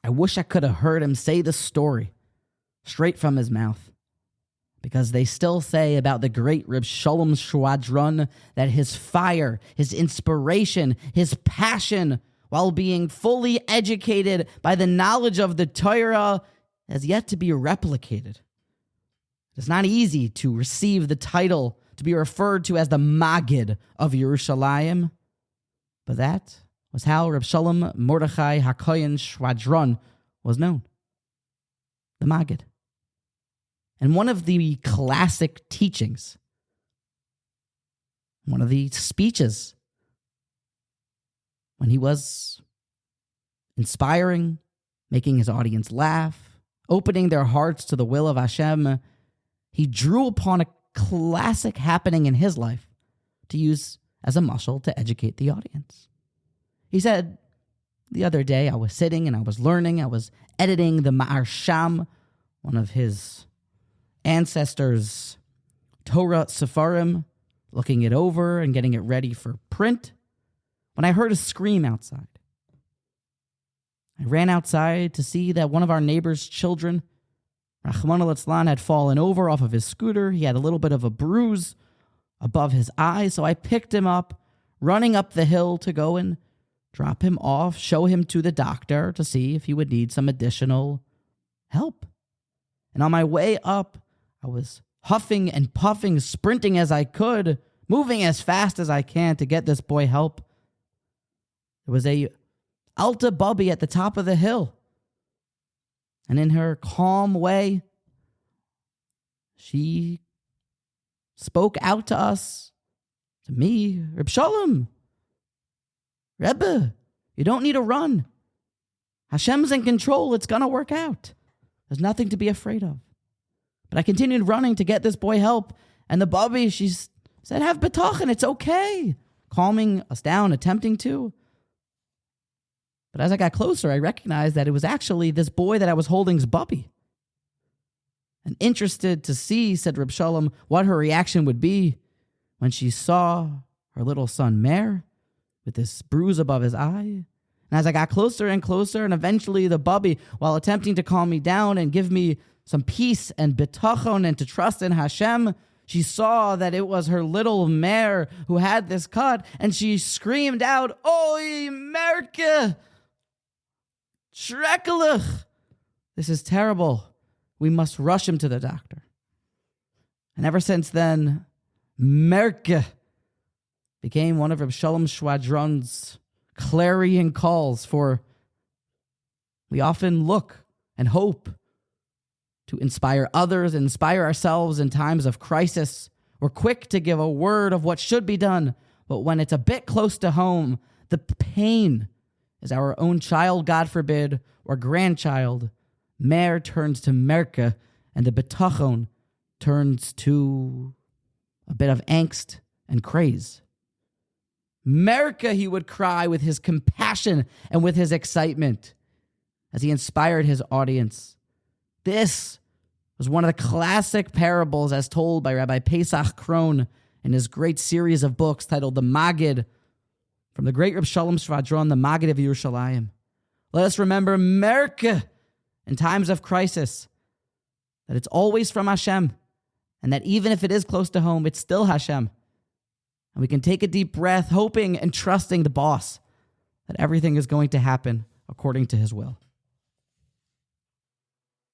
I wish I could have heard him say the story straight from his mouth. Because they still say about the great Rabbi Shalom Schwadron that his fire, his inspiration, his passion, while being fully educated by the knowledge of the Torah, has yet to be replicated. It's not easy to receive the title to be referred to as the Maggid of Jerusalem, but that was how Rabbi Shalom Mordechai Hakohen Schwadron was known. The Maggid. And one of the classic teachings, one of the speeches, when he was inspiring, making his audience laugh, opening their hearts to the will of Hashem, he drew upon a classic happening in his life to use as a mashal to educate the audience. He said, the other day I was sitting and I was learning, I was editing the Ma'arsham, one of his ancestors' Torah Sefarim, looking it over and getting it ready for print, when I heard a scream outside. I ran outside to see that one of our neighbor's children, Rahman al-Islan, had fallen over off of his scooter. He had a little bit of a bruise above his eye, so I picked him up, running up the hill to go and drop him off, show him to the doctor to see if he would need some additional help. And on my way up, I was huffing and puffing, sprinting as I could, moving as fast as I can to get this boy help. There was a Alta Bubby at the top of the hill. And in her calm way, she spoke out to us, to me, Reb Shalom, Rebbe, you don't need to run. Hashem's in control. It's going to work out. There's nothing to be afraid of. But I continued running to get this boy help. And the Bubby, she said, have bitachon, it's okay. Calming us down, attempting to. But as I got closer, I recognized that it was actually this boy that I was holding's Bubby. And interested to see, said Reb Shalom, what her reaction would be when she saw her little son, Mer, with this bruise above his eye. And as I got closer and closer, and eventually the Bubby, while attempting to calm me down and give me some peace and bitachon and to trust in Hashem, she saw that it was her little Mer who had this cut, and she screamed out, Oy, Merke! Schrecklich! This is terrible. We must rush him to the doctor. And ever since then, Merke became one of Rabbi Shalom Schwadron's clarion calls for we often look and hope to inspire others, inspire ourselves in times of crisis. We're quick to give a word of what should be done, but when it's a bit close to home, the pain is our own child, God forbid, or grandchild. Mer turns to Merke, and the bitachon turns to a bit of angst and craze. Merke, he would cry with his compassion and with his excitement as he inspired his audience. This was one of the classic parables as told by Rabbi Pesach Krohn in his great series of books titled The Maggid, from the great Rabbi Shalom Schwadron, the Maggid of Yerushalayim. Let us remember Merke in times of crisis, that it's always from Hashem, and that even if it is close to home, it's still Hashem. And we can take a deep breath, hoping and trusting the boss that everything is going to happen according to his will.